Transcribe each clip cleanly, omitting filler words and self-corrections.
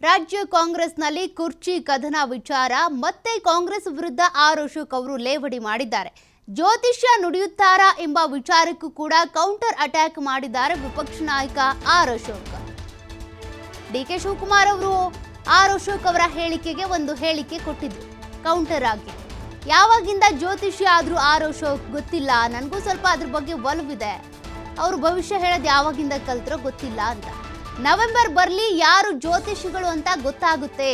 ರಾಜ್ಯ ಕಾಂಗ್ರೆಸ್ನಲ್ಲಿ ಕುರ್ಚಿ ಕದನ ವಿಚಾರ ಮತ್ತೆ ಕಾಂಗ್ರೆಸ್ ವಿರುದ್ಧ ಆರ್ ಅಶೋಕ್ ಅವರು ಲೇವಡಿ ಮಾಡಿದ್ದಾರೆ. ಜ್ಯೋತಿಷ್ಯ ನುಡಿಯುತ್ತಾರಾ ಎಂಬ ವಿಚಾರಕ್ಕೂ ಕೂಡ ಕೌಂಟರ್ ಅಟ್ಯಾಕ್ ಮಾಡಿದ್ದಾರೆ ವಿಪಕ್ಷ ನಾಯಕ ಆರ್ ಅಶೋಕ್. ಡಿಕೆ ಶಿವಕುಮಾರ್ ಅವರು ಆರ್ ಅಶೋಕ್ ಅವರ ಹೇಳಿಕೆಗೆ ಒಂದು ಹೇಳಿಕೆ ಕೊಟ್ಟಿದ್ರು ಕೌಂಟರ್ ಆಗಿ. ಯಾವಾಗಿಂದ ಜ್ಯೋತಿಷ್ಯ ಆದ್ರೂ ಆರ್ ಅಶೋಕ್ ಗೊತ್ತಿಲ್ಲ, ನನಗೂ ಸ್ವಲ್ಪ ಅದ್ರ ಬಗ್ಗೆ ಒಲವಿದೆ, ಅವರು ಭವಿಷ್ಯ ಹೇಳೋದು ಯಾವಾಗಿಂದ ಕಲ್ತ್ರೋ ಗೊತ್ತಿಲ್ಲ ಅಂತ. ನವೆಂಬರ್ ಬರ್ಲಿ ಯಾರು ಜ್ಯೋತಿಷಿಗಳು ಅಂತ ಗೊತ್ತಾಗುತ್ತೆ.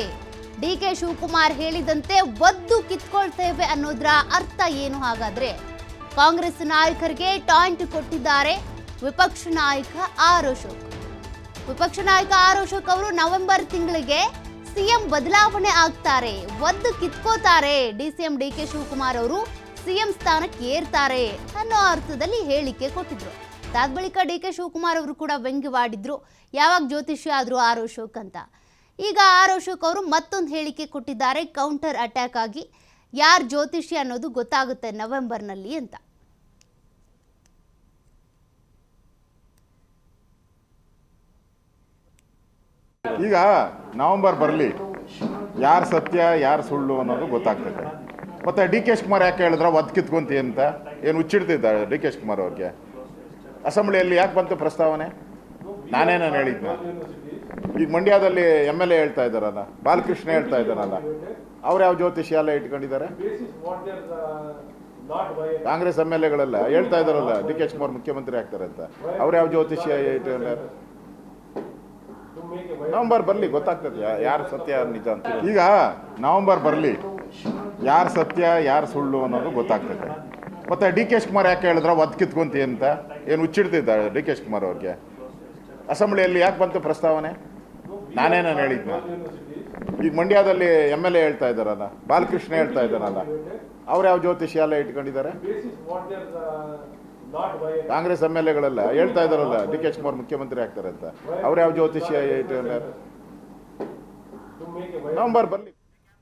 ಡಿಕೆ ಶಿವಕುಮಾರ್ ಹೇಳಿದಂತೆ ಒದ್ದು ಕಿತ್ಕೊಳ್ತೇವೆ ಅನ್ನೋದ್ರ ಅರ್ಥ ಏನು? ಹಾಗಾದ್ರೆ ಕಾಂಗ್ರೆಸ್ ನಾಯಕರಿಗೆ ಟಾಂಟ್ ಕೊಟ್ಟಿದ್ದಾರೆ ವಿಪಕ್ಷ ನಾಯಕ ಆರ್ ಅಶೋಕ್. ವಿಪಕ್ಷ ನಾಯಕ ಆರ್ ಅಶೋಕ್ ಅವರು ನವೆಂಬರ್ ತಿಂಗಳಿಗೆ ಸಿಎಂ ಬದಲಾವಣೆ ಆಗ್ತಾರೆ, ಒದ್ದು ಕಿತ್ಕೋತಾರೆ, ಡಿಸಿಎಂ ಡಿಕೆ ಶಿವಕುಮಾರ್ ಅವರು ಸಿಎಂ ಸ್ಥಾನಕ್ಕೆ ಏರ್ತಾರೆ ಅನ್ನೋ ಅರ್ಥದಲ್ಲಿ ಹೇಳಿಕೆ ಕೊಟ್ಟಿದ್ರು. ಅದಾದ ಬಳಿಕ ಡಿಕೆ ಶಿವಕುಮಾರ್ ಅವರು ಕೂಡ ವ್ಯಂಗ್ಯವಾಡಿದ್ರು, ಯಾವಾಗ ಜ್ಯೋತಿಷ್ಯ ಆದ್ರು ಆರ್ ಅಶೋಕ್ ಅಂತ. ಈಗ ಆರ್ ಅಶೋಕ್ ಅವರು ಮತ್ತೊಂದು ಹೇಳಿಕೆ ಕೊಟ್ಟಿದ್ದಾರೆ ಕೌಂಟರ್ ಅಟ್ಯಾಕ್ ಆಗಿ. ಯಾರು ಜ್ಯೋತಿಷ್ಯ ಅನ್ನೋದು ಗೊತ್ತಾಗುತ್ತೆ ನವೆಂಬರ್ನಲ್ಲಿ ಅಂತ. ಈಗ ನವೆಂಬರ್ ಬರಲಿ ಯಾರು ಸತ್ಯ ಯಾರು ಸುಳ್ಳು ಅನ್ನೋದು ಗೊತ್ತಾಗ್ತದೆ. ಮತ್ತೆ ಡಿ ಕೆ ಶಿವಕುಮಾರ್ ಯಾಕೆ ಹೇಳಿದ್ರ ಒದ್ ಕಿತ್ಕೊಂತಿ ಅಂತ ಏನು ಹುಚ್ಚಿಡ್ತಿದ್ದ ಡಿ ಕೆ ಶಿವಕುಮಾರ್ ಅವ್ರಿಗೆ? ಅಸೆಂಬ್ಲಿಯಲ್ಲಿ ಯಾಕೆ ಬಂತು ಪ್ರಸ್ತಾವನೆ? ನಾನೇನು ಹೇಳಿದ್ನ? ಈಗ ಮಂಡ್ಯದಲ್ಲಿ MLA ಹೇಳ್ತಾ ಇದ್ದಾರಲ್ಲ, ಬಾಲಕೃಷ್ಣ ಹೇಳ್ತಾ ಇದ್ದಾರಲ್ಲ, ಅವ್ರು ಯಾವ ಜ್ಯೋತಿಷ್ಯ ಎಲ್ಲ ಇಟ್ಕೊಂಡಿದ್ದಾರೆ? ಕಾಂಗ್ರೆಸ್ MLAಗಳೆಲ್ಲ ಹೇಳ್ತಾ ಇದ್ದಾರಲ್ಲ ಡಿ ಕೆ ಶಿವಕುಮಾರ್ ಮುಖ್ಯಮಂತ್ರಿ ಆಗ್ತಾರೆ ಅಂತ, ಅವ್ರು ಯಾವ ಜ್ಯೋತಿಷ್ಯ ಇಟ್ಕೊಂಡಿದ್ದಾರೆ? ನವೆಂಬರ್ ಬರಲಿ ಗೊತ್ತಾಗ್ತದೆ ಯಾರು ಸತ್ಯ ಯಾರು ನಿಜ ಅಂತ. ಈಗ ನವೆಂಬರ್ ಬರಲಿ ಯಾರು ಸತ್ಯ ಯಾರು ಸುಳ್ಳು ಅನ್ನೋದು ಗೊತ್ತಾಗ್ತದೆ. ಮತ್ತೆ ಡಿ ಕೆ ಶಿವಕುಮಾರ್ ಯಾಕೆ ಹೇಳಿದ್ರ ಒದ್ ಕಿತ್ಕೊಂತಿ ಅಂತ ಏನು ಹುಚ್ಚಿಡ್ತಿದ್ದ ಡಿ ಕೆ ಶಿವಕುಮಾರ್ ಅವ್ರಿಗೆ? ಅಸೆಂಬ್ಲಿಯಲ್ಲಿ ಯಾಕೆ ಬಂತು ಪ್ರಸ್ತಾವನೆ? ನಾನೇನು ಹೇಳಿದ್ನ? ಈಗ ಮಂಡ್ಯದಲ್ಲಿ MLA ಹೇಳ್ತಾ ಇದ್ದಾರಲ್ಲ, ಬಾಲಕೃಷ್ಣ ಹೇಳ್ತಾ ಇದ್ದಾರಲ್ಲ, ಅವ್ರು ಯಾವ ಜ್ಯೋತಿಷ್ಯ ಎಲ್ಲ ಇಟ್ಕೊಂಡಿದ್ದಾರೆ? ಕಾಂಗ್ರೆಸ್ MLAಗಳೆಲ್ಲ ಹೇಳ್ತಾ ಇದ್ದಾರಲ್ಲ ಡಿ ಕೆ ಶಿವಕುಮಾರ್ ಮುಖ್ಯಮಂತ್ರಿ ಆಗ್ತಾರೆ ಅಂತ, ಅವ್ರು ಯಾವ ಜ್ಯೋತಿಷ್ಯ ಇಟ್ಕೊಂಡಿದ್ದಾರೆ? ನವೆಂಬರ್ ಬರಲಿ.